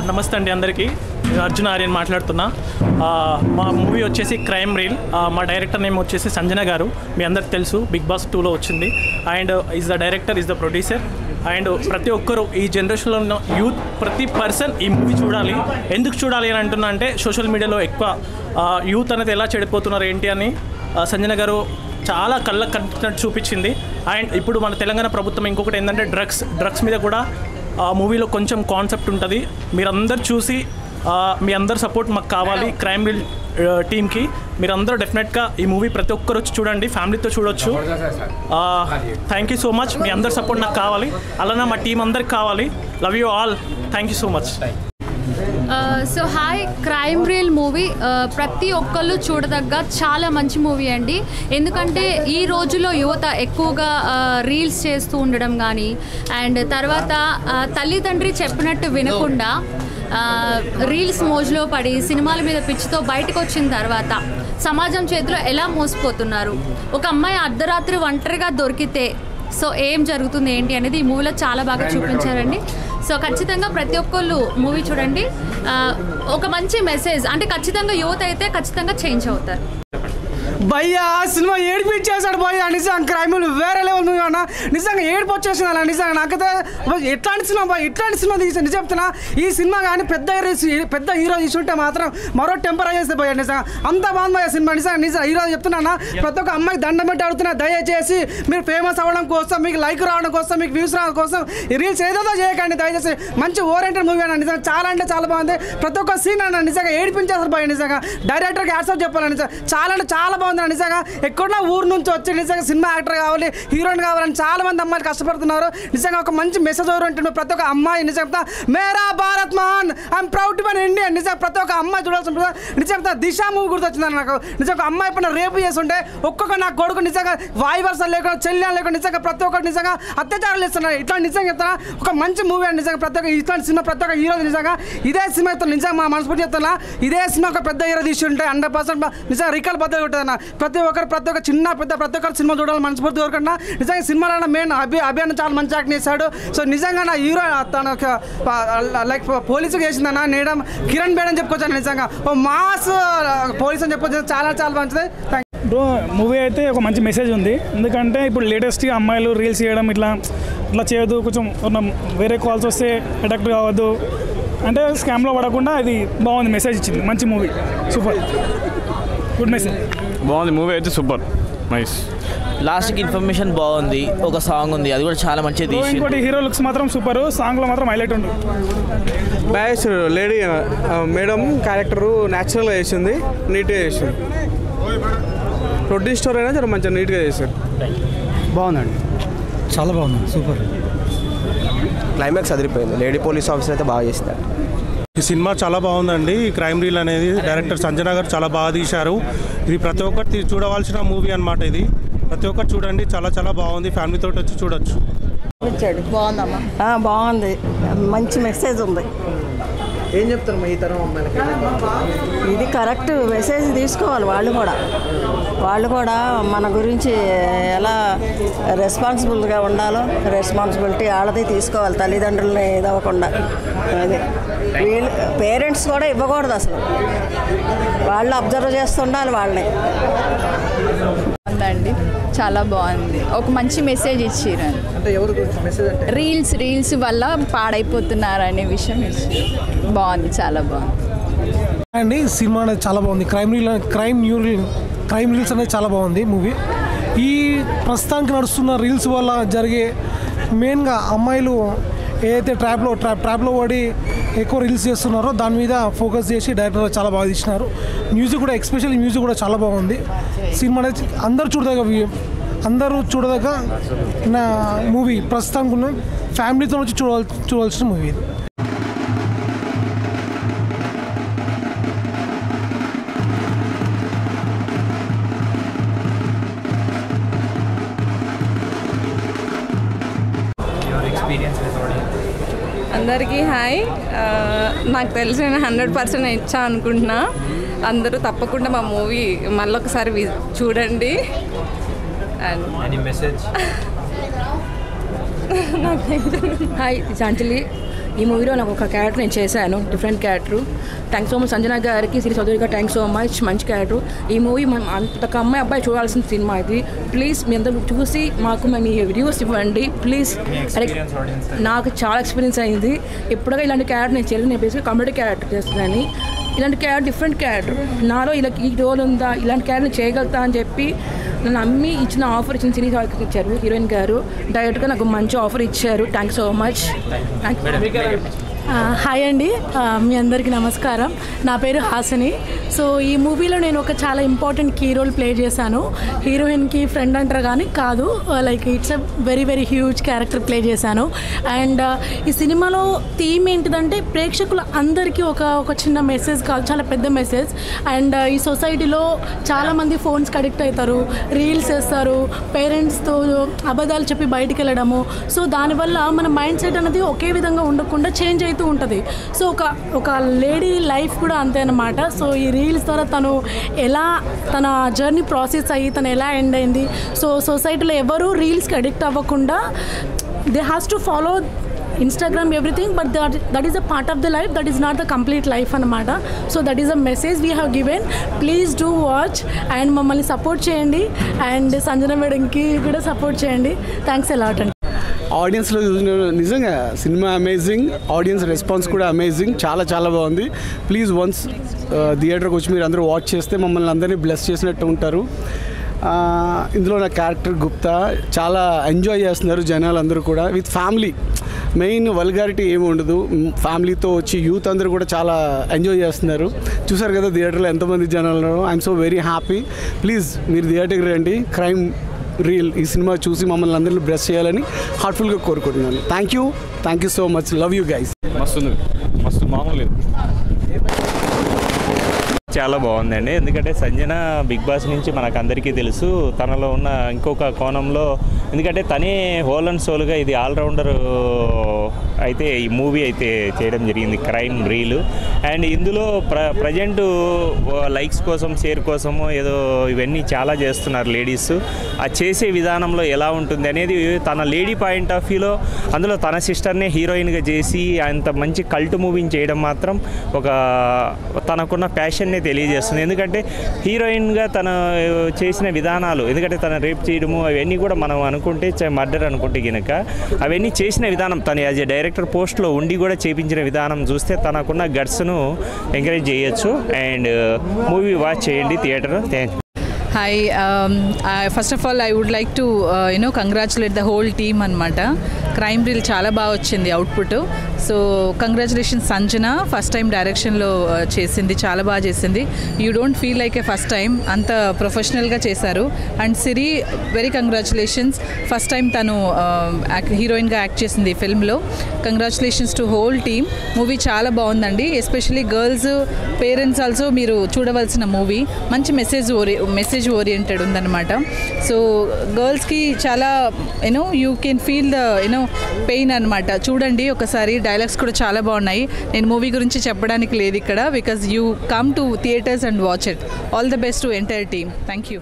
నమస్తే అండి అందరికీ. అర్జున్ ఆర్యన్ మాట్లాడుతున్నా. మా మూవీ వచ్చేసి క్రైమ్ రీల్. మా డైరెక్టర్ నేమ్ వచ్చేసి సంజన గారు. మీ అందరికి తెలుసు, బిగ్ బాస్ 2లో వచ్చింది. And is the director, is the producer. And ప్రతి ఒక్కరు ఈ జనరేషన్లో ఉన్న యూత్, ప్రతి పర్సన్ ఈ మూవీ చూడాలి. ఎందుకు చూడాలి అని అంటున్నా అంటే, సోషల్ మీడియాలో ఎక్కువ యూత్ అనేది ఎలా చెడిపోతున్నారు ఏంటి అని సంజన గారు చాలా కళ్ళకు కనిపించినట్టు చూపించింది. అండ్ ఇప్పుడు మన తెలంగాణ ప్రభుత్వం ఇంకొకటి ఏంటంటే డ్రగ్స్ మీద కూడా మూవీలో కొంచెం కాన్సెప్ట్ ఉంటుంది. మీరందరూ చూసి మీ అందరు సపోర్ట్ మాకు కావాలి. క్రైమ్ రీల్ టీమ్కి మీరందరూ డెఫినెట్గా ఈ మూవీ ప్రతి ఒక్కరు వచ్చి చూడండి, ఫ్యామిలీతో చూడొచ్చు. Thank you so much. మీ అందరు సపోర్ట్ నాకు కావాలి, అలానే మా టీం అందరికి కావాలి. Love you all. Thank you so much. So hi, crime reel movie ప్రతి ఒక్కళ్ళు చూడదగ్గ చాలా మంచి మూవీ అండి. ఎందుకంటే ఈ రోజుల్లో యువత ఎక్కువగా రీల్స్ చేస్తూ ఉండడం కానీ, అండ్ తర్వాత తల్లిదండ్రి చెప్పినట్టు వినకుండా రీల్స్ మోజులో పడి సినిమాల మీద పిచ్చితో బయటకు వచ్చిన తర్వాత సమాజం చేతిలో ఎలా మోసపోతున్నారు. ఒక అమ్మాయి అర్ధరాత్రి ఒంటరిగా దొరికితే సో ఏం జరుగుతుంది ఏంటి అనేది ఈ మూవీలో చాలా బాగా చూపించారండి. సో ఖచ్చితంగా ప్రతి ఒక్కళ్ళు మూవీ చూడండి. ఒక మంచి మెసేజ్ అంటే ఖచ్చితంగా యువత అయితే ఖచ్చితంగా చేంజ్ అవుతారు. భయ్యా సినిమా ఏడిపించేసాడు భయ్యా. నిజంగా క్రైమ్ వేరే లెవెల్ మూవీ అన్న. నిజంగా ఏడుపు వచ్చేసింది అలా. నిజంగా నాకైతే ఎట్లాంటి సినిమా భయ్, ఇట్లాంటి సినిమా తీసి నిజం చెప్తున్నా. ఈ సినిమా కానీ పెద్ద హీరో తీసుంటే మాత్రం మరో టెంపర్ చేస్తే భయ్యా. నిజంగా అంత బాగుంది భయ్యా సినిమా. నిజంగా హీరో చెప్తున్నా, ప్రతి ఒక్క అమ్మాయికి దండం పెట్టి అడుగుతున్నా, దయచేసి మీరు ఫేమస్ అవ్వడం కోసం, మీకు లైక్ రావడం కోసం, మీకు వ్యూస్ రావడం కోసం ఈ రీల్స్ ఏదో చేయకండి దయచేసి. మంచి ఓరియంటెడ్ మూవీ అన్న. నిజంగా చాలా అంటే చాలా బాగుంది. ప్రతి ఒక్క సీన్ అన్న నిజంగా ఏడిపించేస్తారు భయ్యా. నిజంగా డైరెక్టర్కి యాక్సెప్ట్ చెప్పాలని నిజంగా చాలా అంటే చాలా బాగుంది. నిజంగా ఎక్కడో ఊరు నుంచి వచ్చి నిజంగా సినిమా యాక్టర్ కావాలి, హీరోయిన్ కావాలని చాలా మంది అమ్మాయిలు కష్టపడుతున్నారు. నిజంగా ఒక మంచి మెసేజ్ ఓరియంటెడ్ ప్రతి ఒక్క అమ్మాయి నిజంగా మేరా భారత్ మాన్, I'm proud to be India. నిజంగా ప్రతి ఒక్క అమ్మాయి చూడాల్సిన నిజంగా దిశ మూవీ గుర్తొచ్చిందని నాకు. నిజంగా అమ్మాయి పైన రేపు చేస్తుంటే ఒక్కొక్క నా కొడుకు నిజంగా వాయువర్సాలు లేకుండా, చెల్లెలు లేకుండా నిజంగా ప్రతి ఒక్కరు నిజంగా అత్యాచారాలు ఇస్తున్నారు. ఇట్లా నిజంగా చెప్తున్నా ఒక మంచి మూవీ అని. నిజంగా ప్రతి ఒక్క ఇట్లాంటి సినిమా ప్రతి ఒక్క హీరో నిజంగా ఇదే సినిమా ఇస్తాను. నిజంగా మా మనస్ఫూర్తి చెప్తున్నా, ఇదే సినిమా ఒక పెద్ద హీరో తీసి ఉంటే 100% నిజంగా రికాల్ బద్దలు కొట్టదన్న. ప్రతి ఒక్క చిన్న పెద్ద ప్రతి ఒక్కరు సినిమా చూడాలి మనస్ఫూర్తి కోరుకుంటున్నా. నిజంగా సినిమాలో మెయిన్ అభియాన్ చాలా మంచి యాక్ట్ చేశాడు. సో నిజంగా నా హీరో తన లైక్ పోలీసుగా చేసిందన్న నేడం కిరణ్ బేడ్ అని చెప్పుకోవచ్చు. నిజంగా ఓ మాస్ పోలీస్ అని చెప్పుకోవచ్చు. చాలా చాలా మంచిది. బ్రో మూవీ అయితే ఒక మంచి మెసేజ్ ఉంది. ఎందుకంటే ఇప్పుడు లేటెస్ట్గా అమ్మాయిలు రీల్స్ చేయడం ఇట్లా చేయొద్దు, కొంచెం వేరే కాల్స్ వస్తే అటాక్ట్ కావద్దు అంటే స్కామ్లో పడకుండా ఇది బాగుంది, మెసేజ్ ఇచ్చింది. మంచి మూవీ, సూపర్, గుడ్ మెసేజ్, బాగుంది మూవీ అయితే సూపర్ నైస్. లాస్ట్కి ఇన్ఫర్మేషన్ బాగుంది, ఒక సాంగ్ ఉంది, అది కూడా చాలా మంచిది. ఇంకోటి హీరో లుక్స్ మాత్రం సూపర్, సాంగ్లో మాత్రం హైలైట్ ఉంది. బ్యాస్ లేడీ మేడం క్యారెక్టరు న్యాచురల్గా చేసింది, నీట్గా చేసింది. ప్రొడ్యూస్ స్టోర్ అయినా చాలా మంచిగా నీట్గా చేశారు. బాగుందండి, చాలా బాగుంది, సూపర్. క్లైమాక్స్ అదిరిపోయింది. లేడీ పోలీస్ ఆఫీసర్ అయితే బాగా చేస్తారు. ఈ సినిమా చాలా బాగుందండి. ఈ క్రైమ్ రీల్ అనేది డైరెక్టర్ సంజన గారు చాలా బాగా తీశారు. ఇది ప్రతి ఒక్కటి చూడవలసిన మూవీ అన్నమాట. ఇది ప్రతి ఒక్కరు చూడండి, చాలా చాలా బాగుంది. ఫ్యామిలీతో వచ్చి చూడొచ్చు. బాగుందమ్మా, బాగుంది, మంచి మెసేజ్ ఉంది. ఏం చెప్తారు ఈ తరం అమ్మాయిలకి? ఇది కరెక్ట్ మెసేజ్ తీసుకోవాలి. వాళ్ళు కూడా మన గురించి ఎలా రెస్పాన్సిబుల్గా ఉండాలో రెస్పాన్సిబిలిటీ వాళ్ళది తీసుకోవాలి, తల్లిదండ్రులని ఇదవ్వకుండా. అది వీళ్ళు పేరెంట్స్ కూడా ఇవ్వకూడదు అసలు, వాళ్ళు అబ్జర్వ్ చేస్తుండాలి వాళ్ళని. అండి చాలా బాగుంది, ఒక మంచి మెసేజ్ ఇచ్చారు. అంటే ఎవరు మెసేజ్ అంటే రీల్స్ వల్ల పాడైపోతున్నారు అనే విషయం ఇచ్చారు. బాగుంది, చాలా బాగుంది అండి. సినిమా అనేది చాలా బాగుంది. క్రైమ్ రీల్స్ అనేది చాలా బాగుంది మూవీ. ఈ ప్రస్తుతానికి నడుస్తున్న రీల్స్ వల్ల జరిగే మెయిన్గా అమ్మాయిలు ఏదైతే ట్రాప్లో పడి ఎక్కువ రీల్స్ చేస్తున్నారో దాని మీద ఫోకస్ చేసి డైరెక్టర్ చాలా బాగా తీసినారు. మ్యూజిక్ కూడా, ఎస్పెషల్లీ మ్యూజిక్ కూడా చాలా బాగుంది. సినిమా అనేది అందరూ చూడదగ్గ నా మూవీ. ప్రస్తుతానికి ఫ్యామిలీతో వచ్చి చూడాల్సిన మూవీ ఇది. అందరికీ హాయ్. నాకు తెలిసి నేను 100% ఇచ్చా అనుకుంటున్నా. అందరూ తప్పకుండా మా మూవీ మళ్ళొకసారి చూడండి. అండ్ మెసేజ్ హాయ్ శాంతిలి. ఈ మూవీలో నాకు ఒక క్యారెక్టర్ నేను చేశాను, different character. Thanks so much Sanjana గారికి, శ్రీ చౌదరి గారు, థ్యాంక్స్ సో మచ్. మంచి క్యారెక్టర్. ఈ మూవీ మనం అంతకు అమ్మాయి అబ్బాయి చూడాల్సిన సినిమా ఇది. ప్లీజ్ మీ అందరూ చూసి మాకు మీ రివ్యూస్ ఇవ్వండి ప్లీజ్. నాకు చాలా ఎక్స్పీరియన్స్ అయింది. ఎప్పుడైనా ఇలాంటి క్యారెక్టర్ నేను చేయలేదు. నేను బేసిక్గా కామెడీ క్యారెక్టర్ చేస్తున్నాను. ఇలాంటి క్యారెక్టర్ డిఫరెంట్ క్యారెక్టర్ నాలో ఇలా ఈ రోల్ ఉందా, ఇలాంటి క్యారెక్టర్ చేయగలుగుతా అని చెప్పి నన్ను అమ్మి ఇచ్చిన ఆఫర్ ఇచ్చిన సిరీస్ ఇచ్చారు హీరోయిన్ గారు. డైరెక్ట్గా నాకు మంచి ఆఫర్ ఇచ్చారు. Thanks so much. హాయ్ అండి, మీ అందరికీ నమస్కారం. నా పేరు హాసిని. సో ఈ మూవీలో నేను ఒక చాలా ఇంపార్టెంట్ కీ రోల్ ప్లే చేశాను. హీరోయిన్కి ఫ్రెండ్ అంటారు కానీ కాదు, like it's a very very huge character play చేశాను. అండ్ ఈ సినిమాలో థీమ్ ఏంటిదంటే ప్రేక్షకులు అందరికీ ఒక చిన్న మెసేజ్ కాదు, చాలా పెద్ద మెసేజ్. అండ్ ఈ సొసైటీలో చాలామంది ఫోన్స్కి అడిక్ట్ అవుతారు, రీల్స్ చేస్తారు, పేరెంట్స్తో అబద్ధాలు చెప్పి బయటికి వెళ్ళడము. సో దానివల్ల మన మైండ్ సెట్ అనేది ఒకే విధంగా ఉండకుండా చేంజ్ అవుతూ ఉంటుంది. సో ఒక లేడీ లైఫ్ కూడా అంతే అన్నమాట. సో ఈ రీల్స్ ద్వారా తను ఎలా తన జర్నీ ప్రాసెస్ అయ్యి తను ఎలా ఎండ్ అయింది. సో సొసైటీలో ఎవరు రీల్స్కి అడిక్ట్ అవ్వకుండా they has to follow Instagram everything, but that is a part of the life, that is not the complete life అన్నమాట. So that is a message we have given. Please do watch and మమ్మల్ని support చేయండి and Sanjana మేడంకి కూడా support చేయండి. Thanks a lot అండి. ఆడియన్స్లో నిజంగా cinema amazing, audience response కూడా amazing, చాలా చాలా బాగుంది. ప్లీజ్ వన్స్ థియేటర్కి వచ్చి మీరు అందరూ వాచ్ చేస్తే మమ్మల్ని అందరినీ బ్లెస్ చేసినట్టు ఉంటారు. ఇందులో నా క్యారెక్టర్ గుప్తా చాలా ఎంజాయ్ చేస్తున్నారు జనాలు అందరూ కూడా. విత్ ఫ్యామిలీ, మెయిన్ వల్గారిటీ ఏమి ఉండదు. ఫ్యామిలీతో వచ్చి యూత్ అందరూ కూడా చాలా ఎంజాయ్ చేస్తున్నారు. చూసారు కదా థియేటర్లో ఎంతమంది జనాలు ఉన్నారు. I'm so very happy. Please మీరు థియేటర్కి రండి. క్రైమ్ రీల్ ఈ సినిమా చూసి మమ్మల్ని అందరినీ బ్లెస్ చేయాలని హార్ట్ఫుల్గా కోరుకుంటున్నాను. Thank you so much. Love you guys. మస్తు మామూలు చాలా బాగుందండి. ఎందుకంటే సంజన బిగ్ బాస్ నుంచి మనకు అందరికీ తెలుసు. తనలో ఉన్న ఇంకొక కోణంలో, ఎందుకంటే తనే హోల్ అండ్ సోల్గా ఇది ఆల్రౌండర్ అయితే ఈ మూవీ అయితే చేయడం జరిగింది, క్రైమ్ రీల్. అండ్ ఇందులో ప్రజెంట్ లైక్స్ కోసం, షేర్ కోసము ఏదో ఇవన్నీ చాలా చేస్తున్నారు లేడీస్. ఆ చేసే విధానంలో ఎలా ఉంటుంది అనేది తన లేడీ పాయింట్ ఆఫ్ వ్యూలో, అందులో తన సిస్టర్నే హీరోయిన్గా చేసి అంత మంచి కల్ట్ మూవీని చేయడం మాత్రం ఒక తనకున్న ప్యాషన్ని తెలియజేస్తుంది. ఎందుకంటే హీరోయిన్గా తను చేసిన విధానాలు, ఎందుకంటే తను రేప్ చేయడము అవన్నీ కూడా మనం అనుకుంటే మర్డర్ అనుకుంటే కనుక అవన్నీ చేసిన విధానం, తను యాజ్ ఎ డైరెక్టర్ పోస్ట్లో ఉండి కూడా చేపించిన విధానం చూస్తే తనకున్న గట్స్ను ఎంకరేజ్ చేయొచ్చు. అండ్ మూవీ వాచ్ చేయండి theatre. Thank you. Hi, first of all I would like to congratulate the whole team అనమాట. క్రైమ్ రీల్ చాలా బాగా వచ్చింది output. So congratulations Sanjana, first time డైరెక్షన్లో చేసింది, చాలా బాగా చేసింది. You don't feel like a first time, అంత ప్రొఫెషనల్గా చేశారు. And Siri, very congratulations, first time తను హీరోయిన్గా యాక్ట్ చేసింది ఈ ఫిల్మ్లో. Congratulations to whole team. Movie చాలా బాగుందండి. ఎస్పెషలీ గర్ల్స్ పేరెంట్స్ ఆల్సో మీరు చూడవలసిన మూవీ. మంచి మెసేజ్ ఓరియంటెడ్ ఉందన్నమాట. సో గర్ల్స్కి చాలా you can feel the pain అనమాట. చూడండి ఒకసారి, డైలాగ్స్ కూడా చాలా బాగున్నాయి. నేను మూవీ గురించి చెప్పడానికి లేదు ఇక్కడ, because you come to theatres and watch it. All the best to entire team. Thank you.